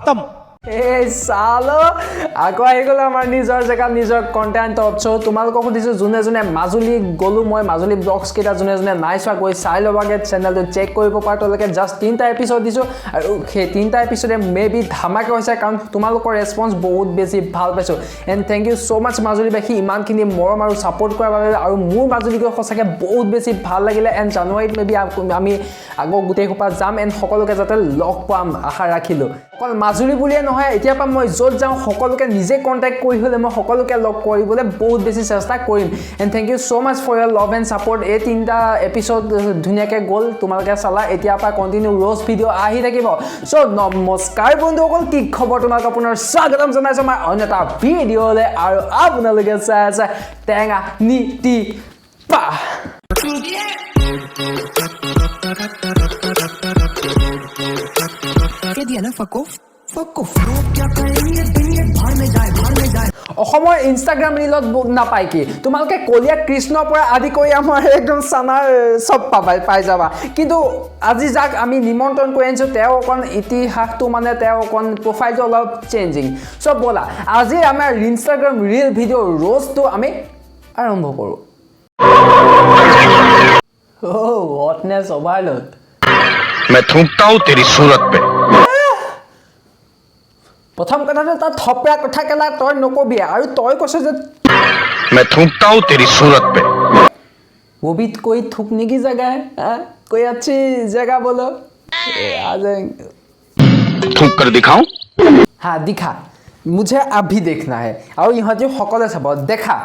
खत्म এই চালো আকৌ আহি গ'ল আমাৰ নিজৰ জেগা নিজৰ কণ্টেণ্ট অপছ তোমালোকক সুধিছোঁ যোনে যোনে মাজুলী গ'লোঁ মই মাজুলী ব্লগছ কেইটা যোনে যোনে নাই চোৱা গৈ চাই ল'বাগৈ চেনেলটো চেক কৰিব পৰা তেওঁলোকে জাষ্ট 3টা এপিছড দিছোঁ আৰু সেই 3টা এপিছডে মে বি ধামাকে হৈছে কাৰণ তোমালোকৰ ৰেছপন্স বহুত বেছি ভাল পাইছোঁ এণ্ড থেংক ইউ ছ' মাছ মাজুলীবাসী ইমানখিনি মৰম আৰু ছাপোৰ্ট কৰাৰ বাবে আৰু মোৰ মাজুলী গৈ সঁচাকৈ বহুত বেছি ভাল লাগিলে এণ্ড জানুৱাৰীত মে বি আমি আকৌ গোটেই সোপা যাম এণ্ড সকলোকে যাতে লগ পাম আশা ৰাখিলোঁ অকল মাজুলী বুলিয়ে নহয় এতিয়াৰ পৰা মই য'ত যাওঁ সকলোকে নিজে কণ্টেক্ট কৰি হ'লে মই সকলোকে লগ কৰিবলৈ বহুত বেছি চেষ্টা কৰিম and thank you so' much for your love and support এই 3টা এপিছড ধুনীয়াকৈ গ'ল তোমালোকে চালা এতিয়াৰ পৰা কণ্টিনিউ ৰ'জ ভিডিঅ' আহি থাকিব চ' নমস্কাৰ বন্ধুসকল কি খবৰ তোমালোক আপোনাৰ স্বাগতম জনাইছোঁ আমাৰ অন্য এটা ভিডিঅ'লৈ আৰু আপোনালোকে চাই আছে টেঙা নীতি পা অসমৰ ইনষ্টাগ্ৰাম ৰিলত নাপায় কি তোমালোকে কলীয়া কৃষ্ণৰ পৰা আদি কৰি আমাৰ একদম চানাৰ চব পাই যাবা কিন্তু আজি যাক আমি নিমন্ত্ৰণ কৰি আনিছোঁ তেওঁ অকণ ইতিহাসটো মানে তেওঁ অকণ প্ৰফাইলটো অলপ চেঞ্জিং চব ব'লা আজি আমাৰ ইনষ্টাগ্ৰাম ৰিল ভিডিঅ' ৰ'জটো আমি আৰম্ভ কৰোঁ হটনেছ অভাৰলোড मैं थूकता हूं तेरी सूरत पे প্ৰথম কথাটো তাত থপৰা কথা কেলা তই নকবি আৰু তই কৈছ যে मैं थूकता हूं तेरी सूरत पे वो भी कोई थूकने की जगह है कोई अच्छी जगह बोलो आ जाएंगे थूक कर दिखाऊं हाँ दिखा मुझे अभी देखना है और यहाँ जो সকলে চাব দেখা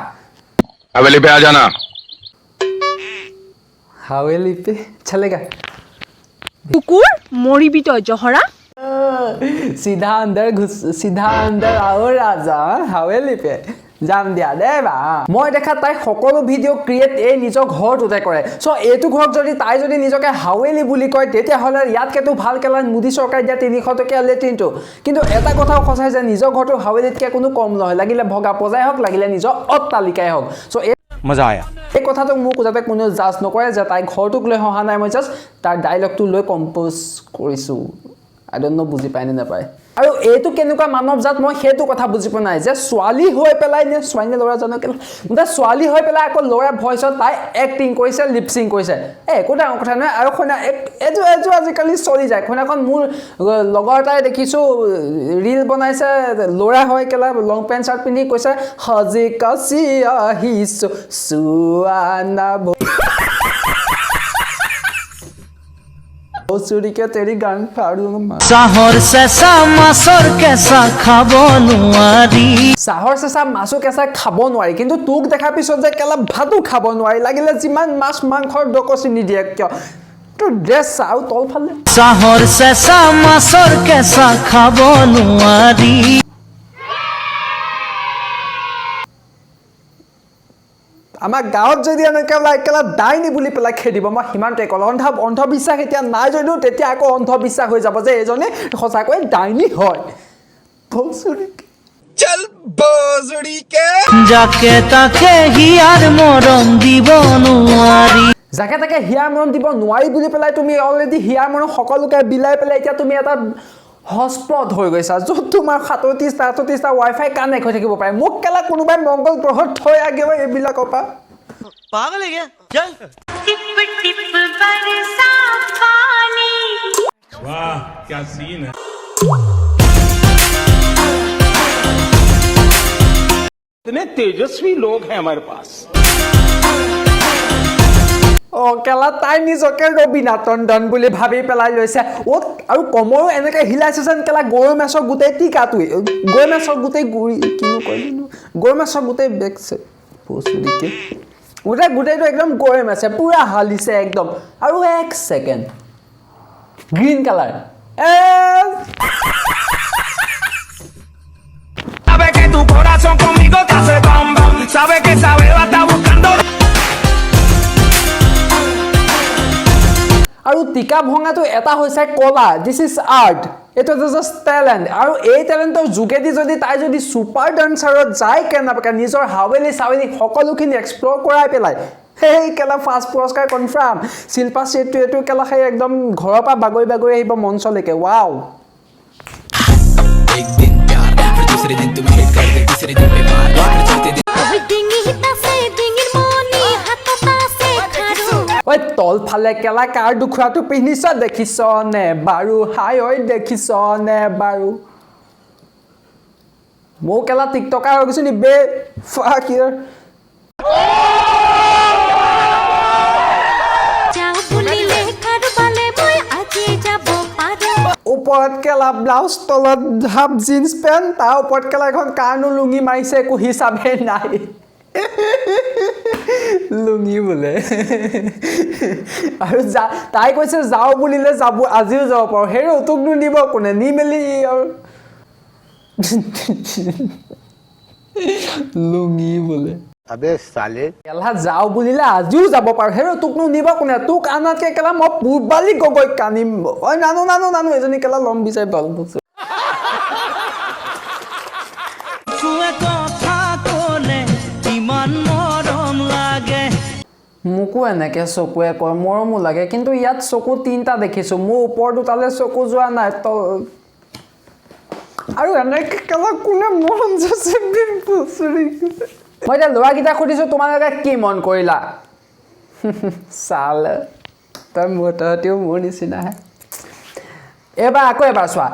हवेली पे आ जाना हवेली पे चलेगा कुकुर मरिबी तो जहरा सीधा अंदर आओ राजा हवेली पे যাম দিয়া দে বা মই দেখা তাই সকলো ভিডিঅ' ক্ৰিয়েট এই নিজৰ ঘৰটোতে কৰে চ' এইটো ঘৰক যদি তাই যদি নিজকে হাৱেলি বুলি কয় তেতিয়াহ'লে ইয়াতকেতো ভাল কেলা মোদী চৰকাৰে দিয়া 300 টকীয়া লেট্ৰিনটো কিন্তু এটা কথাও সঁচাই যে নিজৰ ঘৰটো হাৱেলিতকৈ কোনো কম নহয় লাগিলে ভগা পজাই হওক লাগিলে নিজৰ অট্টালিকাই হওক চ' मजा आया এই কথাটো মোক যাতে কোনো জাজ নকৰে যে তাই ঘৰটোক লৈ হহা নাই মই জাষ্ট তাৰ ডাইলগটো লৈ কম্প'জ কৰিছোঁ আই ডোন্ট ন' বুজি পায় নে নাপায় আৰু এইটো কেনেকুৱা মানৱ জাত মই সেইটো কথা বুজি পোৱা নাই যে ছোৱালী হৈ পেলাই নে ছোৱালী ল'ৰা জানো কেলে ছোৱালী হৈ পেলাই আকৌ ল'ৰা ভইচত তাই এক্টিং কৰিছে লিপচিং কৰিছে একো ডাঙৰ কথা নহয় আৰু শুনা এইটো আজিকালি চলি যায় শুনাখন মোৰ লগৰ এটাই দেখিছোঁ ৰিল বনাইছে ল'ৰা হৈ কেলা লং পেণ্ট চাৰ্ট পিন্ধি কৈছে হজি কাচি আহিছোঁ চুৱানা চুৰিকে তেৰি গান ফাড়ু চাহৰ চেঁচা মাছৰ কেঁচা খাব নোৱাৰি চাহৰ চেঁচা মাছো কেঁচা খাব নোৱাৰি কিন্তু তোক দেখাৰ পিছত যে কেলা ভাতো খাব নোৱাৰি লাগিলে যিমান মাছ মাংসৰ ডকচি নিদিয়ে কিয় তোৰ ড্ৰেছ আৰু তলফালে চাহৰ চেঁচা মাছৰ কেঁচা খাব নোৱাৰি আমাৰ গাঁৱত যদি এনেকৈ একেলা ডাইনী বুলি পেলাই খেদিব মই সিমানটোৱে ক'লো অন্ধবিশ্বাস এতিয়া নাই যদিও তেতিয়া আকৌ অন্ধবিশ্বাস হৈ যাব যে এজনে সঁচাকৈ ডাইনী হয় যাকে তাকে হিয়াৰ মৰম দিব নোৱাৰি যাকে তাকে হিয়াৰ মৰম দিব নোৱাৰি বুলি পেলাই তুমি অলৰেডি হিয়াৰ মৰম সকলোকে বিলাই পেলাই এতিয়া তুমি এটা হটস্পট হৈ গৈছা য'ত তোমাৰ 37টা ৱাইফাই কানেক্ট হৈ থাকিব পাৰে মোক কেলা কোনোবাই মংগল গ্ৰহত থৈ আগেও এইবিলাকৰ পৰা পাগল হৈ গয়া চল टिप टिप बरसा पानी वाह क्या सीन है इतने तेजस्वी लोग हैं हमारे पास কেলা তাই নিজকে ৰবীনা টণ্ডন বুলি ভাবি পেলাই লৈছে আৰু কমৰো এনেকৈ হিলাইছে যেন কেলা গৰৈ মাছৰ গোটেই টিকাটোৱে গৰৈ মাছৰ গোটেই গুৰি কিনো কৰিলোঁ গৰৈ মাছৰ গোটেই বেগছে পচুৰিকে গোটেইটো একদম গৰৈ মাছে পুৰা হালিছে একদম আৰু 1 second green colour sabe que tu corazón conmigo te hace bam bam sabe que esa beba está buscando আৰু টিকা ভঙাটো এটা হৈছে কলা this is art It was just talent. আৰু এই টেলেন্টৰ যোগেদি যদি তাই যদি সুপাৰ ডান্সাৰত যায় কেনেবাকৈ নিজৰ হাৱেলি সাৱেলি সকলোখিনি এক্সপ্লোৰ কৰাই পেলাই হেই কেলা ফাৰ্ষ্ট পুৰস্কাৰ কনফাৰ্ম শিল্পা চেট্ৰীটো কেলা সেই একদম ঘৰৰ পৰা বাগৰি বাগৰি আহিব মঞ্চলৈকে ৱাও एक दिन प्यार फिर दूसरे दिन तुम हेट कर दे तीसरे दिन बेकार फिर चौथे दिन ঐ তল ফালে কেলা কাৰ দুখৰাটো পিন্ধিছ দেখিছ নে বাৰু হাই ঐ দেখিছ নে বাৰু মোৰ কেলা টিকটকাৰ হৈ গৈছো নি বে ফাক ইয়াৰ ওপৰত কেলা ব্লাউজ তলত হাফ জিন্স পেণ্ট তাৰ ওপৰত কেলা এখন কাণো লুঙি মাৰিছে একো হিচাপে নাই লুঙি বোলে আৰু তাই কৈছে যাওঁ বুলিলে যাব আজিও যাব পাৰোঁ সেই তোকনো নিব কোনে নি মেলি আৰু লুঙি বোলে अबे साले কেলা যাওঁ বুলিলে আজিও যাব পাৰোঁ সেই তোকনো নিব কোনে তোক আনাতকৈ কেলা মই পূৰ্বালি গগৈক কানিম ঐ নানো এজনী কেলা ল'ম বিচাৰি পালোঁ চুৱে কথা ক'লে ইমান মৰম লাগে মোকো এনেকৈ চকুৱে কয় মৰমো লাগে কিন্তু ইয়াত চকু তিনিটা দেখিছোঁ মোৰ ওপৰ দুটালৈ চকু যোৱা নাই আৰু এনেকৈ কেলা কোনে মন যাইছে মই এতিয়া ল'ৰাকেইটাক সুধিছোঁ তোমালোকে কি মন কৰিলা চাল তই তহঁতিও মোৰ নিচিনাহে এইবাৰ আকৌ এবাৰ চোৱা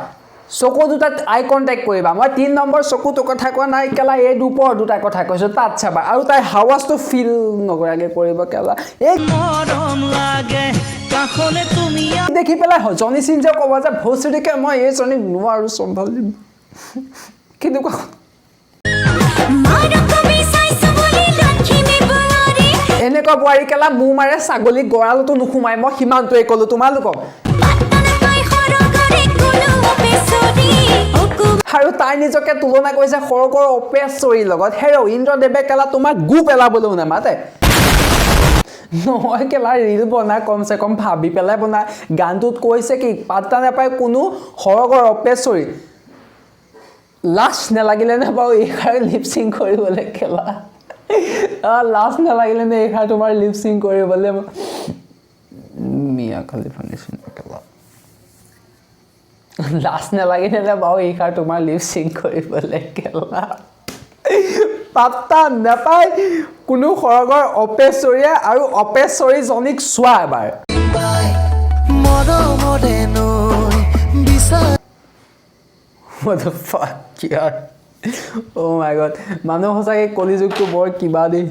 চকু দুটাত আই কণ্টেক্ট কৰিবা মই 3 নম্বৰ চকুটো কথা কোৱা নাই কেলা এই দুপৰ দুটা কথা কৈছোঁ তাত চাবা আৰু তাই হাৱাজটো ফিল নকৰাকৈ কৰিব কেলা এই মৰম লাগে কাষলে তুমি দেখি পেলাই জনি সিং যে ক'ব যে ভোচৰিকে মই এই জনীক নোৱাৰোঁ চম্ভালিম কিন্তু এনেকুৱা বোৱাৰী কেলা মোৰ মাৰে ছাগলী গঁৰালতো নোসোমাই মই সিমানটোৱে ক'লোঁ তোমালোকক আৰু তাই নিজকে তুলনা কৰিছে সৰগৰ অপেশ্বৰীৰ লগত হেৰ ইন্দ্ৰদেৱে কেলা তোমাক গু পেলাবলৈও নামাতে নহয় কেলা ৰিল বনাই কমচে কম ভাবি পেলাই বনাই গানটোত কৈছে কি পাত্তা নাপায় কোনো সৰগৰ অপেশ্বৰী লাজ নালাগিলে নে বাৰু এইষাৰ লিপচিং কৰিবলৈ কেলা লাজ নালাগিলে নে এইষাৰ তোমাৰ লিপচিং কৰিবলৈ মিয়া খলিফা নিচিনা কেলা লাজ নালাগিলে নে বাৰু এইষাৰ তোমাৰ লিপচিং কৰিবলৈ কেলা পাত্তা নাপায় কোনো সৰগৰ অপেশ্বৰীয়ে আৰু অপেশ্বৰীজনীক চোৱা এবাৰ What the fuck, yaar? Oh my god. মানুহ সঁচাকৈ কলিযুগটো বৰ কিবা দেই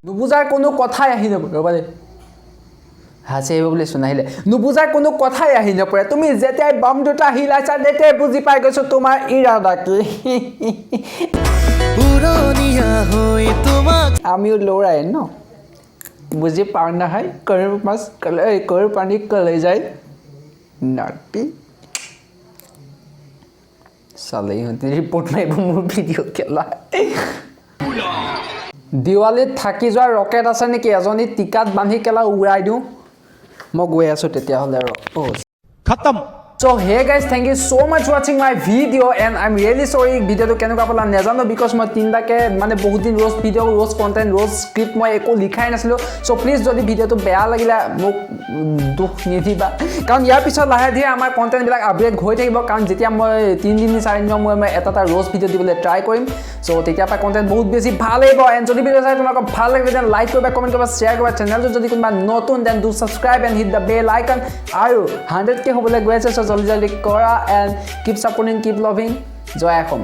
নুবুজাৰ কোনো কথাই আহি নপৰে ৰ'বা দেই হাঁচি আহিব বুলি শুনাইলে নুবুজাৰ কোনো কথাই আহি নপৰে তুমি যেতিয়াই বম দুটা হিলাইছা তেতিয়াই বুজি পাই গৈছোঁ তোমাৰ ইৰাদা কি আমিও ল'ৰাই ন বুজি পাৰ নহয় কৰ পানী কলে যায় নাটি চালে ইহঁতে ৰিপৰ্ট মাৰিব মোৰ ভিডিঅ' কেলা দিৱালীত থাকি যোৱা ৰকেট আছে নেকি এজনী টিকাত বান্ধি কেলা উৰাই দিওঁ মই গৈ আছোঁ তেতিয়াহ'লে আৰু खत्म So hey guys, thank you so much watching my video and I'm really sorry ভিডিওটো কেনেকুৱা পালা নাজানো বিকজ মই তিনটাকে মানে বহুত দিন rose video' rose content rose script মই একো লিখাই নাছিলোঁ চ' প্লিজ যদি ভিডিঅ'টো বেয়া লাগিলে মোক দুখ নিদিবা কাৰণ ইয়াৰ পিছত লাহে ধীৰে আমাৰ কণ্টেণ্টবিলাক আপডেট হৈ থাকিব কাৰণ যেতিয়া মই 3 দিন 4 দিনৰ মই এটা ৰ'জ ভিডিঅ' দিবলৈ ট্ৰাই কৰিম চ' তেতিয়াৰ পৰা কণ্টেণ্ট বহুত বেছি ভাল লাগিব এণ্ড যদি ভিডিঅ' চাই তোমালোকক ভাল লাগে তেন্তে লাইক কৰিবা কমেণ্ট কৰিবা শ্বেয়াৰ কৰিবা চেনেলটো যদি কোনোবা নতুন then do subscribe and hit the bell icon আৰু 100K হ'বলৈ গৈ আছে চ' জলদি কৰা and keep supporting keep loving জয় অসম